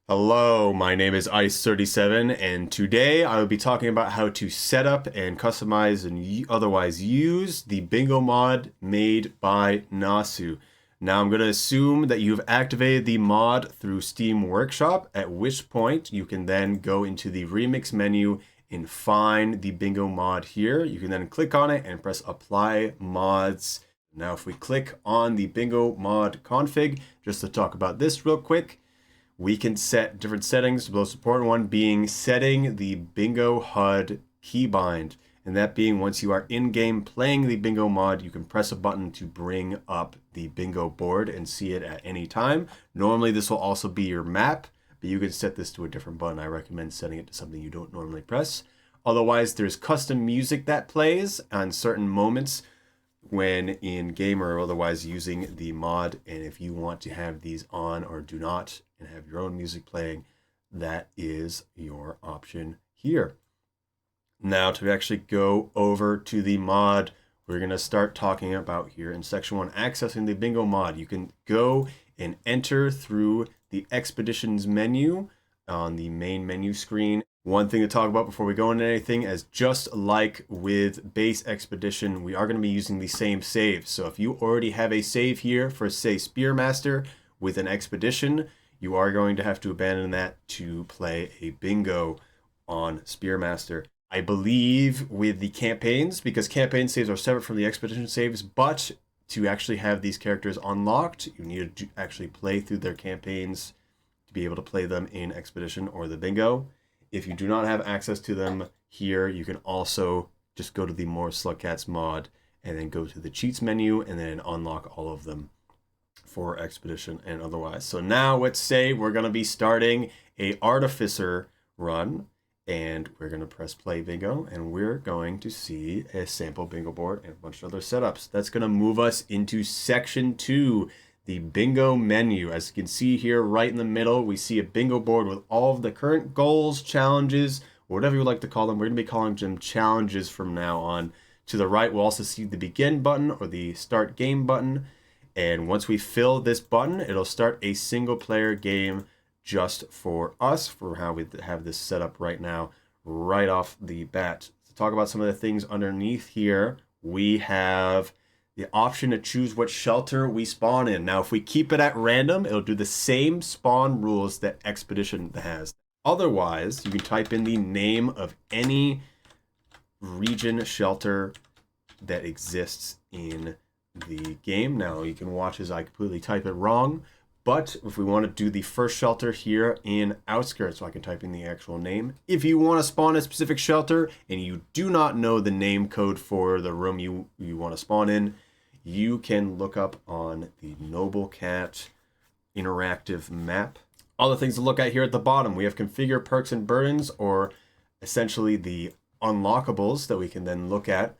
Hello, my name is Ice37, and today I will be talking about how to set up and customize and otherwise use the bingo mod made by Nasu. Now I'm going to assume that you've activated the mod through Steam Workshop, at which point you can then go into the remix menu and find the bingo mod here. You can then click on it and press apply mods. Now if we click on the bingo mod config, just to talk about this real quick, we can set different settings, the most important one being setting the bingo HUD keybind. And that being, once you are in-game playing the bingo mod, you can press a button to bring up the bingo board and see it at any time. Normally this will also be your map, but you can set this to a different button. I recommend setting it to something you don't normally press. Otherwise, there's custom music that plays on certain moments when in game or otherwise using the mod, and if you want to have these on or do not and have your own music playing, that is your option here. Now to actually go over to the mod, we're going to start talking about here in section 1 accessing the bingo mod. You can go and enter through the expeditions menu on the main menu screen. One thing to talk about before we go into anything, as just like with base expedition, we are going to be using the same save. So if you already have a save here for, say, Spearmaster with an expedition, you are going to have to abandon that to play a bingo on Spearmaster. I believe with the campaigns, because campaign saves are separate from the expedition saves, but to actually have these characters unlocked, you need to actually play through their campaigns to be able to play them in expedition or the bingo. If you do not have access to them here, you can also just go to the More Slugcats mod and then go to the cheats menu and then unlock all of them for expedition and otherwise. So now let's say we're going to be starting a artificer run, and we're going to press play bingo, and we're going to see a sample bingo board and a bunch of other setups. That's going to move us into section 2, the bingo menu. As you can see here, right in the middle, we see a bingo board with all of the current goals, challenges, whatever you would like to call them. We're going to be calling them challenges from now on. To the right, we'll also see the begin button or the start game button. And once we fill this button, it'll start a single player game just for us, for how we have this set up right now, right off the bat. To talk about some of the things underneath here, we have the option to choose what shelter we spawn in. Now, if we keep it at random, it'll do the same spawn rules that Expedition has. Otherwise, you can type in the name of any region shelter that exists in the game. Now, you can watch as I completely type it wrong, but if we want to do the first shelter here in Outskirts, so I can type in the actual name. If you want to spawn a specific shelter and you do not know the name code for the room you want to spawn in, you can look up on the Noble Cat interactive map. All the things to look at here at the bottom, we have configure perks and burdens, or essentially the unlockables that we can then look at.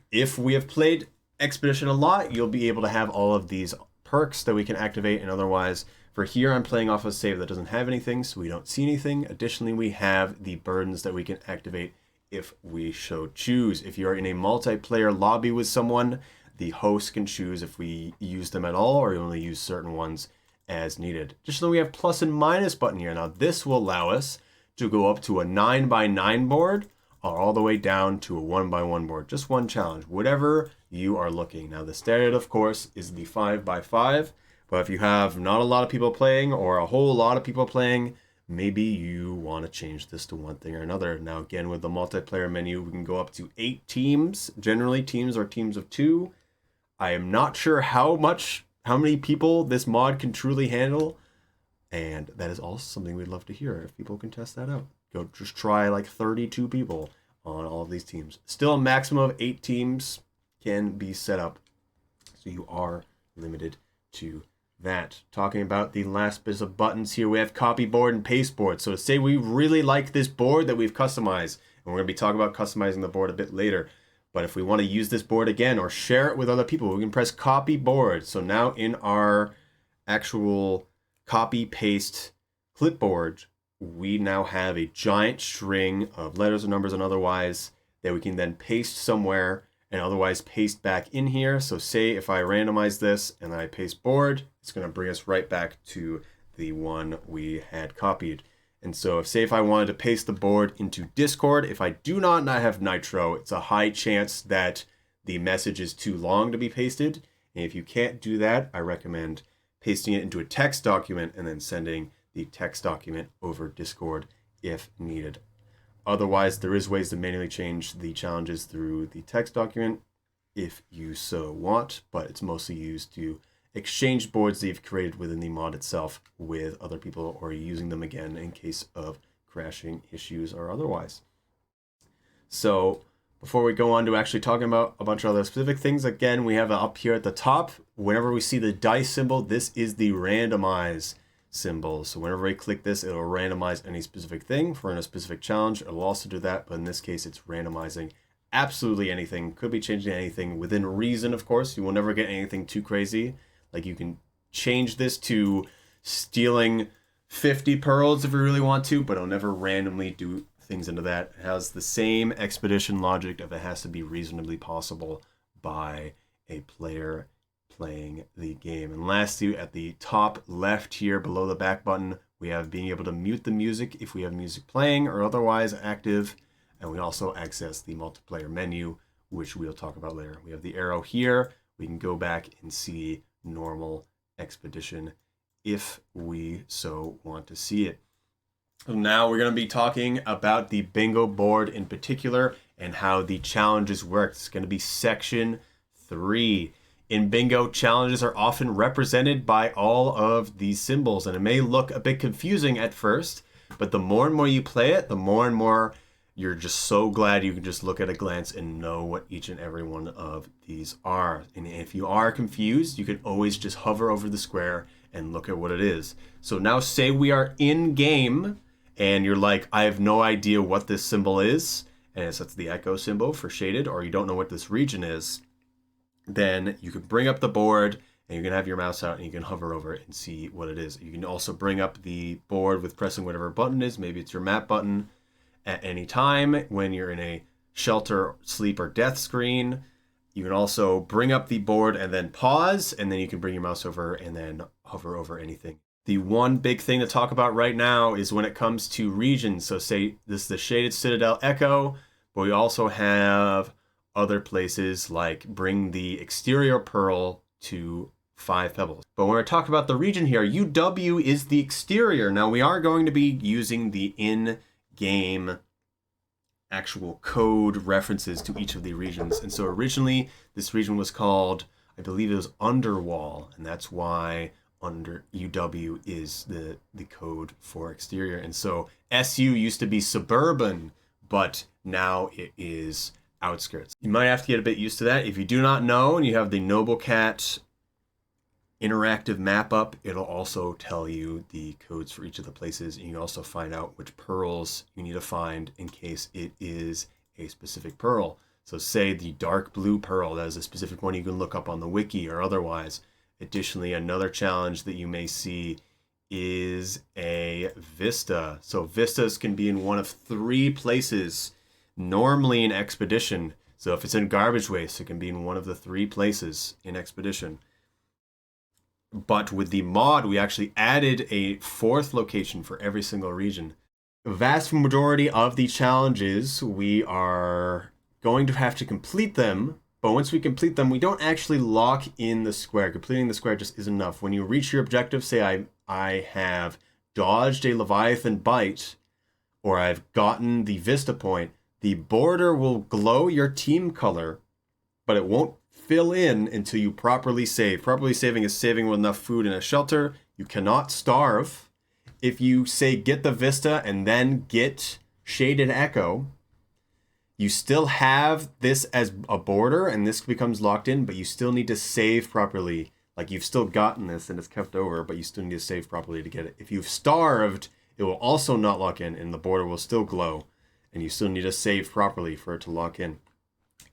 If we have played Expedition a lot, you'll be able to have all of these perks that we can activate, and otherwise for here I'm playing off a save that doesn't have anything, so we don't see anything. Additionally, we have the burdens that we can activate if we so choose. If you're in a multiplayer lobby with someone, the host can choose if we use them at all or only use certain ones as needed. Additionally, we have plus and minus button here. Now this will allow us to go up to a 9x9 board or all the way down to a 1x1 board. Just one challenge, whatever you are looking. Now the standard, of course, is the 5x5, but if you have not a lot of people playing or a whole lot of people playing, maybe you want to change this to one thing or another. Now again, with the multiplayer menu, we can go up to 8 teams. Generally, teams are teams of 2. I am not sure how many people this mod can truly handle, and that is also something we'd love to hear if people can test that out. Go just try like 32 people on all of these teams. Still a maximum of 8 teams can be set up, so you are limited to that. Talking about the last bits of buttons here, we have copy board and paste board. So say we really like this board that we've customized, and we're going to be talking about customizing the board a bit later. But if we want to use this board again or share it with other people, we can press copy board. So now in our actual copy paste clipboard, we now have a giant string of letters and numbers and otherwise that we can then paste somewhere and otherwise paste back in here. So say if I randomize this and I paste board, it's going to bring us right back to the one we had copied. And so say if I wanted to paste the board into Discord, if I do not have Nitro, it's a high chance that the message is too long to be pasted. And if you can't do that, I recommend pasting it into a text document and then sending the text document over Discord if needed. Otherwise, there is ways to manually change the challenges through the text document if you so want, but it's mostly used to exchange boards that you've created within the mod itself with other people, or using them again in case of crashing issues or otherwise. So before we go on to actually talking about a bunch of other specific things, again, we have up here at the top, whenever we see the dice symbol, this is the randomize symbol. So whenever we click this, it'll randomize any specific thing for a specific challenge. It'll also do that, but in this case, it's randomizing absolutely anything. Could be changing anything within reason, of course. You will never get anything too crazy. Like you can change this to stealing 50 pearls if you really want to, but it'll never randomly do things into that. It has the same expedition logic of it has to be reasonably possible by a player playing the game. And lastly, at the top left here below the back button, we have being able to mute the music if we have music playing or otherwise active. And we also access the multiplayer menu, which we'll talk about later. We have the arrow here. We can go back and see normal expedition if we so want to see it. So now we're going to be talking about the bingo board in particular and how the challenges work. It's going to be section 3. In bingo, challenges are often represented by all of these symbols, and it may look a bit confusing at first, but the more and more you play it, the more and more you're just so glad you can just look at a glance and know what each and every one of these are. And if you are confused, you can always just hover over the square and look at what it is. So now say we are in game and you're like, I have no idea what this symbol is, and that's the echo symbol for shaded, or you don't know what this region is, then you can bring up the board and you can have your mouse out and you can hover over it and see what it is. You can also bring up the board with pressing whatever button is. Maybe it's your map button. At any time when you're in a shelter, sleep, or death screen. You can also bring up the board and then pause, and then you can bring your mouse over and then hover over anything. The one big thing to talk about right now is when it comes to regions. So say this is the Shaded Citadel Echo, but we also have other places like bring the exterior pearl to 5 pebbles. But when we're talking about the region here, UW is the exterior. Now we are going to be using the in-game actual code references to each of the regions. And so originally this region was called, I believe it was Underwall, and that's why under UW is the code for exterior. And so SU used to be suburban, but now it is outskirts. You might have to get a bit used to that. If you do not know and you have the Noble Cat interactive map up, it'll also tell you the codes for each of the places, and you can also find out which pearls you need to find in case it is a specific pearl. So say the dark blue pearl, that is a specific one you can look up on the wiki or otherwise. Additionally, another challenge that you may see is a vista. So vistas can be in one of 3 places, normally in expedition. So if it's in garbage waste, it can be in one of the 3 places in expedition. But with the mod, we actually added a 4th location for every single region. The vast majority of the challenges, we are going to have to complete them, but once we complete them, we don't actually lock in the square. Completing the square just isn't enough. When you reach your objective, say I have dodged a Leviathan bite, or I've gotten the Vista point, the border will glow your team color, but it won't fill in until you properly save. Properly saving is saving with enough food in a shelter. You cannot starve. If you say get the Vista and then get Shaded Echo, you still have this as a border and this becomes locked in, but you still need to save properly. Like you've still gotten this and it's kept over, but you still need to save properly to get it. If you've starved, it will also not lock in and the border will still glow, and you still need to save properly for it to lock in.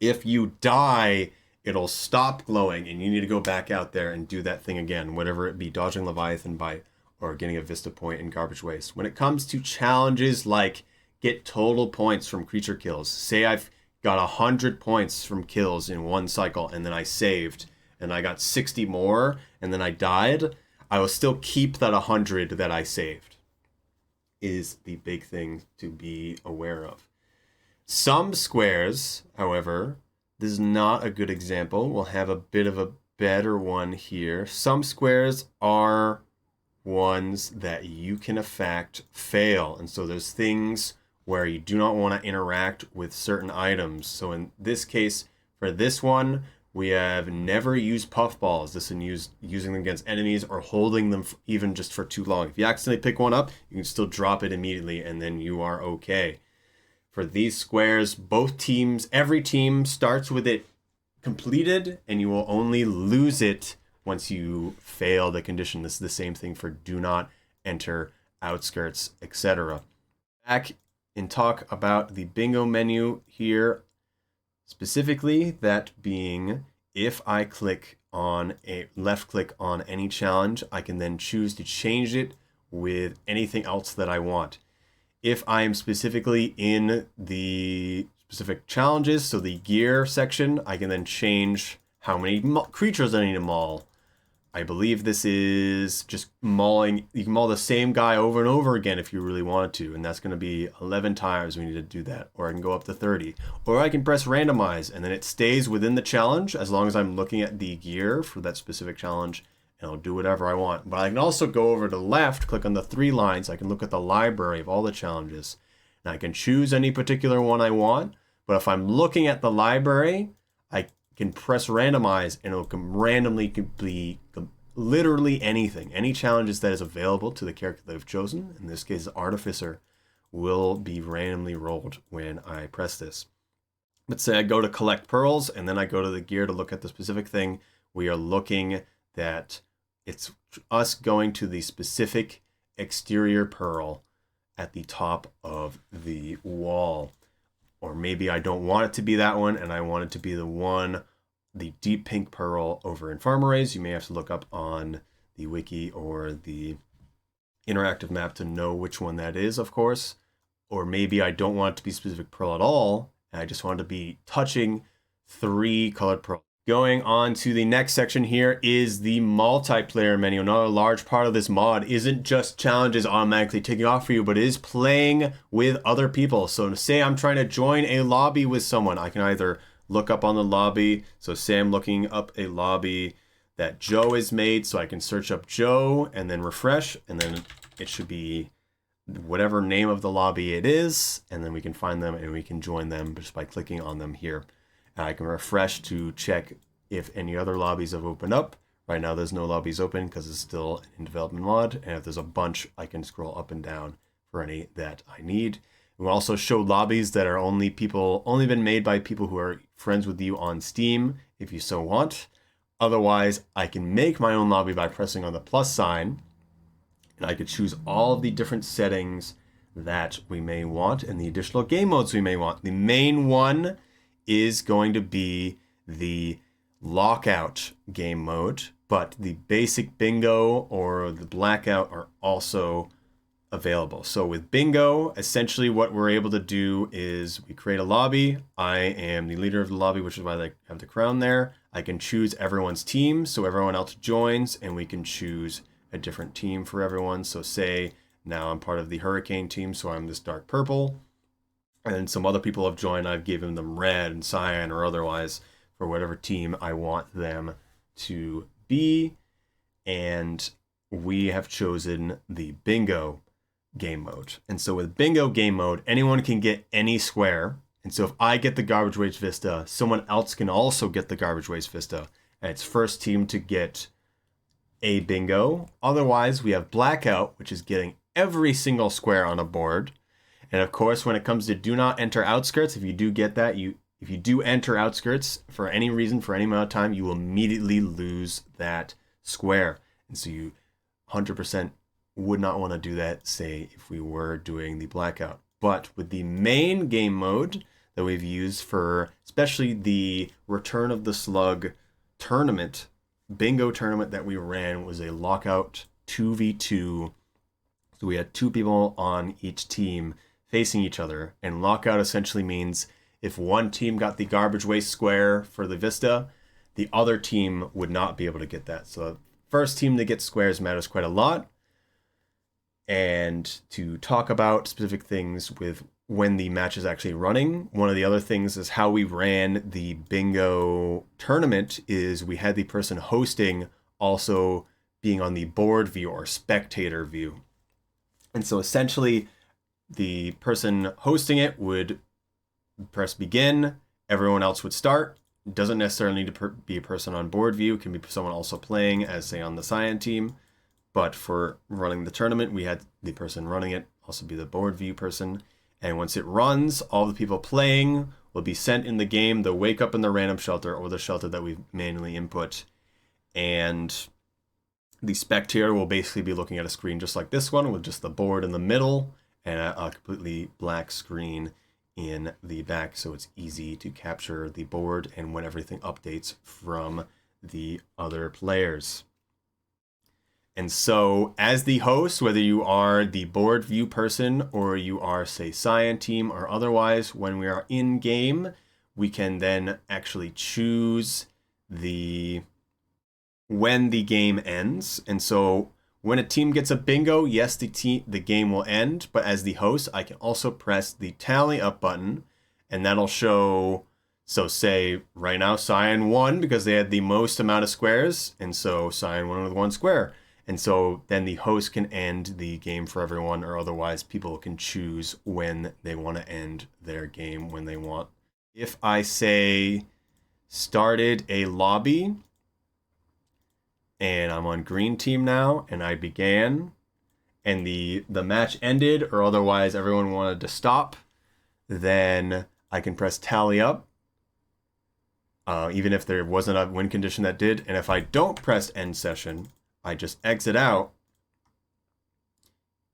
If you die, it'll stop glowing and you need to go back out there and do that thing again, whatever it be, dodging Leviathan bite or getting a Vista point in garbage waste. When it comes to challenges like get total points from creature kills, say I've got 100 points from kills in one cycle and then I saved and I got 60 more and then I died, I will still keep that 100 that I saved, is the big thing to be aware of. Some squares, however, this is not a good example. We'll have a bit of a better one here. Some squares are ones that you can affect fail. And so there's things where you do not want to interact with certain items. So in this case, for this one, we have never used puffballs. This is using them against enemies or holding them even just for too long. If you accidentally pick one up, you can still drop it immediately and then you are okay. For these squares, both teams, every team starts with it completed, and you will only lose it once you fail the condition. This is the same thing for do not enter outskirts, etc. Back and talk about the bingo menu here, specifically that being if I click on a left click on any challenge, I can then choose to change it with anything else that I want. If I am specifically in the specific challenges, so the gear section, I can then change how many creatures I need to maul. I believe this is just mauling. You can maul the same guy over and over again if you really wanted to, and that's going to be 11 times we need to do that. Or I can go up to 30. Or I can press randomize, and then it stays within the challenge as long as I'm looking at the gear for that specific challenge, and I'll do whatever I want. But I can also go over to the left, click on the 3 lines. I can look at the library of all the challenges, and I can choose any particular one I want. But if I'm looking at the library, I can press randomize, and it'll randomly be literally anything. Any challenges that is available to the character that I've chosen, in this case Artificer, will be randomly rolled when I press this. Let's say I go to collect pearls, and then I go to the gear to look at the specific thing. We are looking that it's us going to the specific exterior pearl at the top of the wall. Or maybe I don't want it to be that one, and I want it to be the deep pink pearl over in Farmarays. You may have to look up on the wiki or the interactive map to know which one that is, of course. Or maybe I don't want it to be specific pearl at all, and I just want it to be touching 3 colored pearls. Going on to the next section here is the multiplayer menu. Another large part of this mod isn't just challenges automatically taking off for you, but it is playing with other people. So say I'm trying to join a lobby with someone, I can either look up on the lobby. So say I'm looking up a lobby that Joe has made, so I can search up Joe and then refresh, and then it should be whatever name of the lobby it is, and then we can find them and we can join them just by clicking on them here. I can refresh to check if any other lobbies have opened up. Right now there's no lobbies open because it's still in development mod. And if there's a bunch, I can scroll up and down for any that I need. We'll also show lobbies that are only been made by people who are friends with you on Steam, if you so want. Otherwise, I can make my own lobby by pressing on the plus sign. And I could choose all of the different settings that we may want and the additional game modes we may want. The main one is going to be the lockout game mode, but the basic bingo or the blackout are also available. So with bingo, essentially what we're able to do is we create a lobby. I am the leader of the lobby, which is why I have the crown there. I can choose everyone's team, so everyone else joins, and we can choose a different team for everyone. So say now I'm part of the hurricane team, so I'm this dark purple. And some other people have joined. I've given them red and cyan or otherwise for whatever team I want them to be. And we have chosen the bingo game mode. And so with bingo game mode, anyone can get any square. And so if I get the garbage waste vista, someone else can also get the garbage waste vista. And it's first team to get a bingo. Otherwise, we have blackout, which is getting every single square on a board. And of course, when it comes to do not enter outskirts, if you do get that, if you do enter outskirts for any reason, for any amount of time, you will immediately lose that square. And so you 100% would not want to do that, say, if we were doing the blackout. But with the main game mode that we've used for especially the Return of the Slug tournament, bingo tournament that we ran was a lockout 2v2. So we had 2 people on each team facing each other, and lockout essentially means if one team got the garbage waste square for the vista, the other team would not be able to get that. So first team to get squares matters quite a lot. And to talk about specific things with when the match is actually running, one of the other things is how we ran the bingo tournament is we had the person hosting also being on the board view or spectator view. And so essentially the person hosting it would press begin, everyone else would start. It doesn't necessarily need to be a person on board view. It can be someone also playing as, say, on the cyan team. But for running the tournament, we had the person running it also be the board view person. And once it runs, all the people playing will be sent in the game. They'll wake up in the random shelter or the shelter that we've manually input. And the spectator will basically be looking at a screen just like this one with just the board in the middle and a completely black screen in the back. So it's easy to capture the board and when everything updates from the other players. And so as the host, whether you are the board view person or you are, say, cyan team or otherwise, when we are in game, we can then actually choose when the game ends. And so when a team gets a bingo, yes, the game will end. But as the host, I can also press the tally up button and that'll show. So say right now, cyan won because they had the most amount of squares. And so cyan won with 1 square. And so then the host can end the game for everyone, or otherwise people can choose when they want to end their game when they want. If I say started a lobby and I'm on green team now and I began and the match ended or otherwise everyone wanted to stop, then I can press tally up. Even if there wasn't a win condition that did. And if I don't press end session, I just exit out.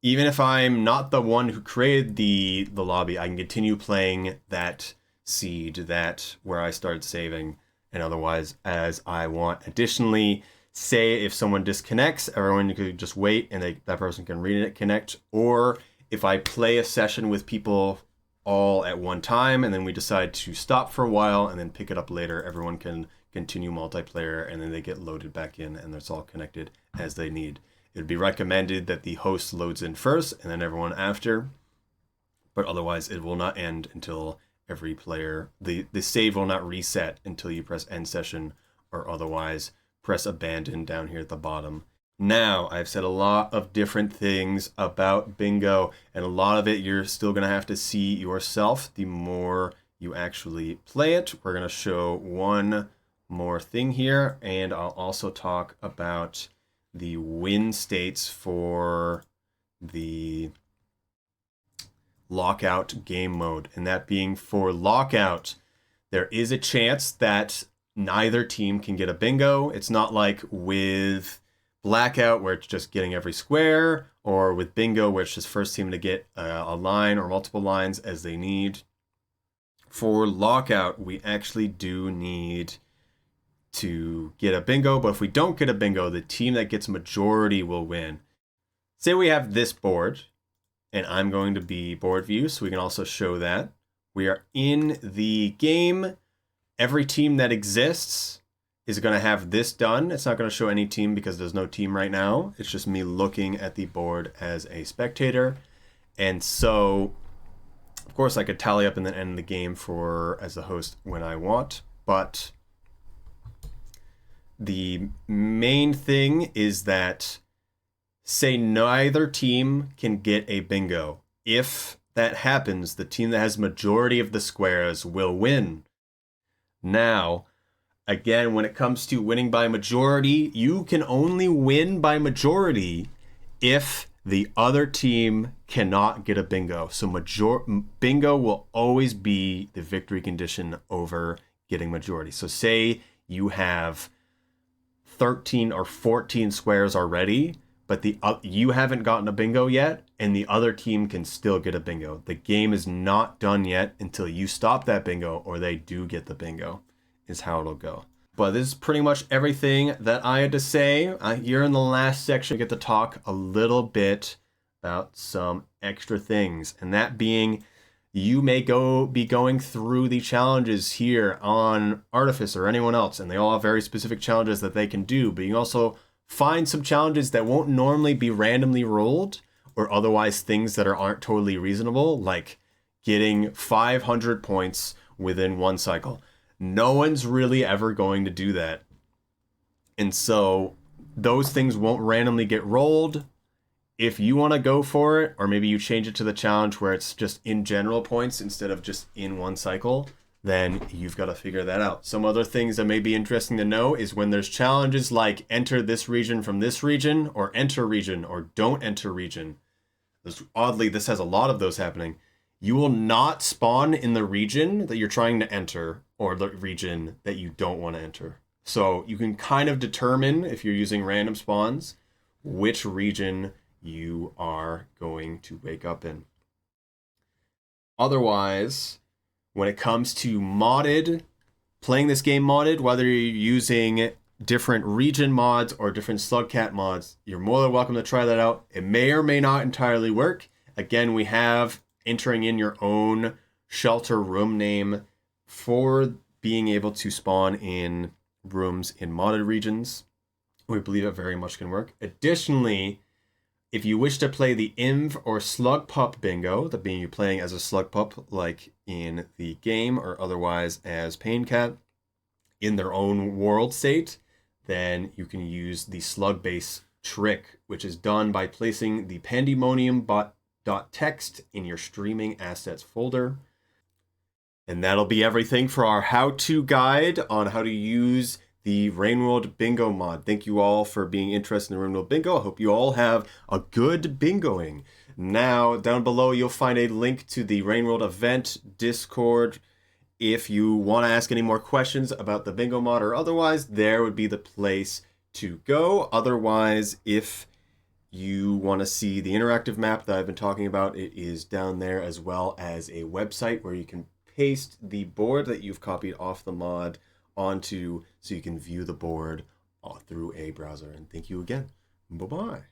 Even if I'm not the one who created the lobby, I can continue playing that seed, that where I started saving, and otherwise as I want. Additionally, say if someone disconnects, everyone could just wait and that person can reconnect. Or if I play a session with people all at one time and then we decide to stop for a while and then pick it up later, everyone can continue multiplayer and then they get loaded back in and it's all connected as they need. It would be recommended that the host loads in first and then everyone after, but otherwise it will not end until every player, the save will not reset until you press end session or otherwise press abandon down here at the bottom. Now, I've said a lot of different things about bingo, and a lot of it you're still going to have to see yourself the more you actually play it. We're going to show one more thing here, and I'll also talk about the win states for the lockout game mode. And that being for lockout, there is a chance that neither team can get a bingo. It's not like with blackout where it's just getting every square, or with bingo where it's just first team to get a line or multiple lines as they need. For lockout, we actually do need to get a bingo, but if we don't get a bingo, the team that gets majority will win. Say we have this board, and I'm going to be board view, so we can also show that. We are in the game. Every team that exists is going to have this done. It's not going to show any team because there's no team right now. It's just me looking at the board as a spectator. And so, of course, I could tally up and then end the game as the host when I want. But the main thing is that, say neither team can get a bingo. If that happens, the team that has majority of the squares will win. Now, again, when it comes to winning by majority, you can only win by majority if the other team cannot get a bingo. So bingo will always be the victory condition over getting majority. So say you have 13 or 14 squares already, but you haven't gotten a bingo yet, and the other team can still get a bingo. The game is not done yet until you stop that bingo or they do get the bingo, is how it'll go. But this is pretty much everything that I had to say. Here in the last section, I get to talk a little bit about some extra things, and that being, you may be going through the challenges here on Artifice or anyone else, and they all have very specific challenges that they can do, but you can also find some challenges that won't normally be randomly rolled, or otherwise things that aren't totally reasonable, like getting 500 points within one cycle. No one's really ever going to do that. And so those things won't randomly get rolled. If you want to go for it, or maybe you change it to the challenge where it's just in general points instead of just in one cycle, then you've got to figure that out. Some other things that may be interesting to know is when there's challenges like enter this region from this region, or enter region, or don't enter region. Oddly, this has a lot of those happening. You will not spawn in the region that you're trying to enter, or the region that you don't want to enter. So you can kind of determine, if you're using random spawns, which region you are going to wake up in. Otherwise, when it comes to playing this game modded, whether you're using different region mods or different slugcat mods, you're more than welcome to try that out. It may or may not entirely work. Again, we have entering in your own shelter room name for being able to spawn in rooms in modded regions. We believe it very much can work. Additionally, if you wish to play the Inv or Slug Pup bingo, that being you playing as a Slug Pup like in the game, or otherwise as Pain Cat in their own world state, then you can use the Slug Base trick, which is done by placing the pandemonium.txt in your streaming assets folder. And that'll be everything for our how-to guide on how to use the Rainworld Bingo mod. Thank you all for being interested in Rainworld Bingo. I hope you all have a good bingoing. Now, down below, you'll find a link to the Rainworld event Discord. If you want to ask any more questions about the bingo mod or otherwise, there would be the place to go. Otherwise, if you want to see the interactive map that I've been talking about, it is down there, as well as a website where you can paste the board that you've copied off the mod onto, so you can view the board through a browser. And thank you again. Bye-bye.